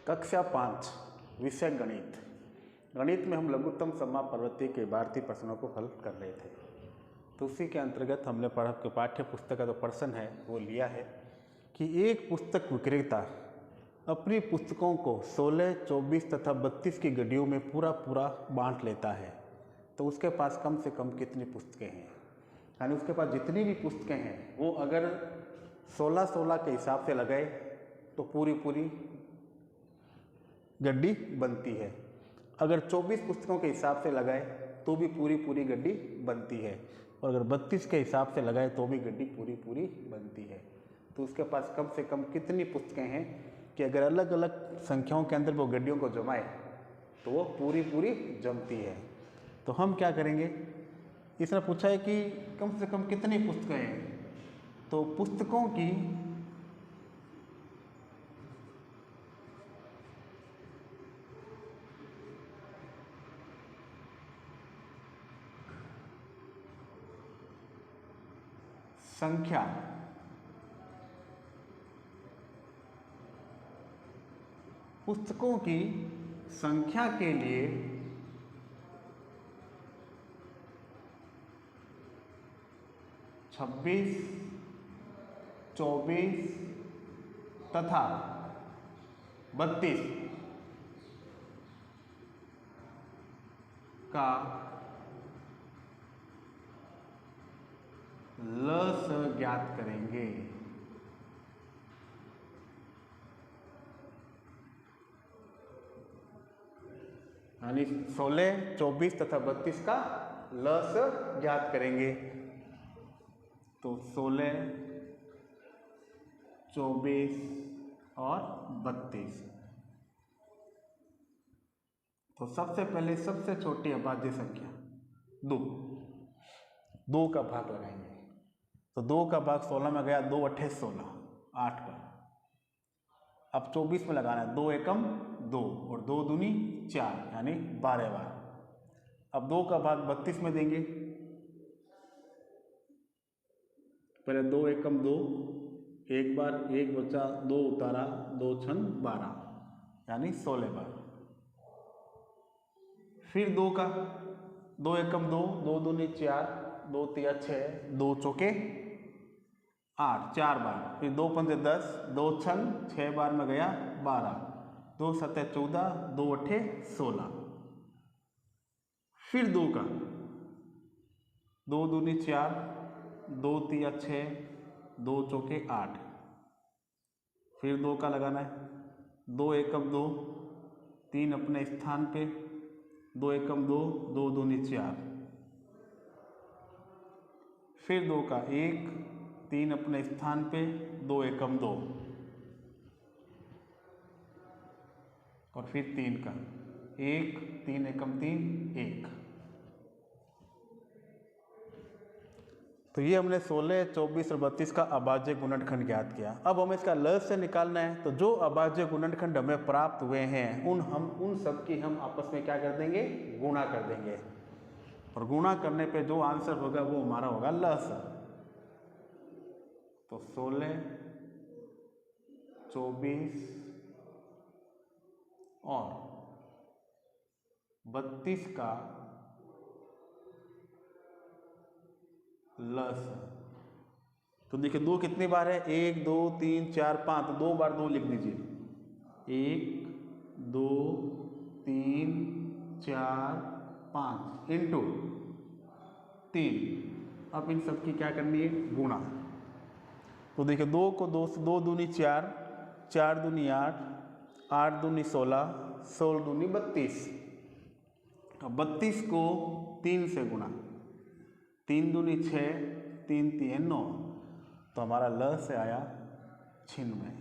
कक्षा 5 विषय गणित। गणित में हम लघुत्तम समापवर्ती के भारतीय प्रश्नों को हल कर रहे थे। तो उसी के अंतर्गत हमने पढ़ा कि पाठ्य पुस्तक का जो प्रश्न है वो लिया है कि एक पुस्तक विक्रेता अपनी पुस्तकों को 16, 24 तथा 32 की गड्डियों में पूरा बांट लेता है, तो उसके पास कम से कम कितनी पुस्तकें हैं। यानी उसके पास जितनी भी पुस्तकें हैं वो अगर 16 के हिसाब से लगाए तो पूरी गड्डी बनती है, अगर 24 पुस्तकों के हिसाब से लगाए तो भी पूरी गड्डी बनती है, और अगर 32 के हिसाब से लगाए तो भी गड्डी पूरी बनती है। तो उसके पास कम से कम कितनी पुस्तकें हैं कि अगर अलग अलग संख्याओं के अंदर वो गड्डियों को जमाए तो वो पूरी जमती है। तो हम क्या करेंगे, इसने पूछा है कि कम से कम कितनी पुस्तकें हैं, तो पुस्तकों की संख्या पुस्तकों की संख्या के लिए 26, 24 तथा 32 का लस ज्ञात करेंगे। यानी 16, 24 तथा 32 का लस ज्ञात करेंगे। तो 16, 24 और 32। तो सबसे पहले सबसे छोटी अभाज्य संख्या 2 का भाग लगाएंगे। तो 2 का भाग 16 में गया, 2 अट्ठे 16, 8 पर। अब 24 में लगाना है, 2 एकम 2 और 2 दूनी 4 यानी 12 बार। अब 2 का भाग 32 में देंगे, पहले 2 एकम 2, एक बार, एक बचा, 2 उतारा, 2 छन 12 यानी 16 बार। फिर 2 का 2 एकम 2, 2 दूनी 4, 2 तिया 6, 2 चौके 8, 4 बार। फिर 2 पंजे 10, 2 छन 6 बार में गया 12, 2 सते 14, 2 अट्ठे 16। फिर 2 का 2 दूनी 4, 2 तिया 6, 2 चौके 8। फिर 2 का लगाना है, 2 एकम 2, 3 अपने स्थान पे, 2 एकम 2, 2 दूनी 4। फिर 2 का 1, 3 अपने स्थान पे, 2 एकम 2, और फिर 3 का 1, 3 एकम 3, 1। तो ये हमने 16, 24 और 32 का अभाज्य गुणनखंड ज्ञात किया। अब हमें इसका लस से निकालना है। तो जो अभाज्य गुणनखंड हमें प्राप्त हुए हैं उन सब की हम आपस में क्या कर देंगे, गुणा कर देंगे, और गुणा करने पे जो आंसर होगा वो हमारा होगा लस। तो 16, 24 और 32 का लस। तो देखिए 2 कितनी बार है, 1, 2, 3, 4, 5, तो 2 बार 2 लिख दीजिए, 1, 2, 3, 4, 5 इंटू 3। अब इन सब की क्या करनी है, गुणा। तो देखिए 2 को 2 से 2 दूनी 4, 4 दूनी 8, 8 दूनी 16, 16 दूनी 32। अब 32 को 3 से गुणा, 3 दूनी 6, 3 3 9। तो हमारा ल से आया 96।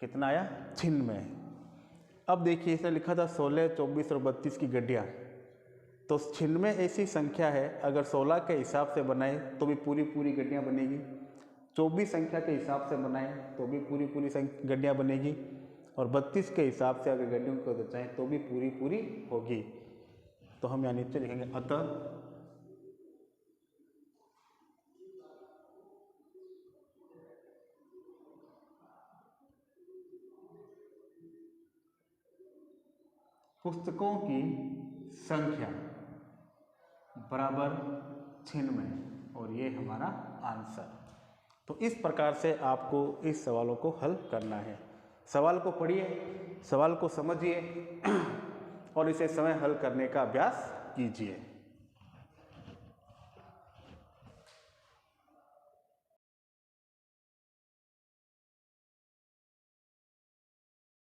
कितना आया, 96। अब देखिए इसने लिखा था 16, 24 और 32 की गड्डियाँ। तो 96 ऐसी संख्या है, अगर 16 के हिसाब से बनाए तो भी पूरी गड्डियाँ बनेगी, 24 संख्या के हिसाब से बनाए तो भी पूरी गड्डियाँ बनेगी, और 32 के हिसाब से अगर गड्डियों को बचाएं तो भी पूरी होगी। तो हम यहाँ नीचे लिखेंगे अतः पुस्तकों की संख्या बराबर 96 और ये हमारा आंसर। तो इस प्रकार से आपको इस सवालों को हल करना है। सवाल को पढ़िए, सवाल को समझिए और इसे स्वयं हल करने का अभ्यास कीजिए।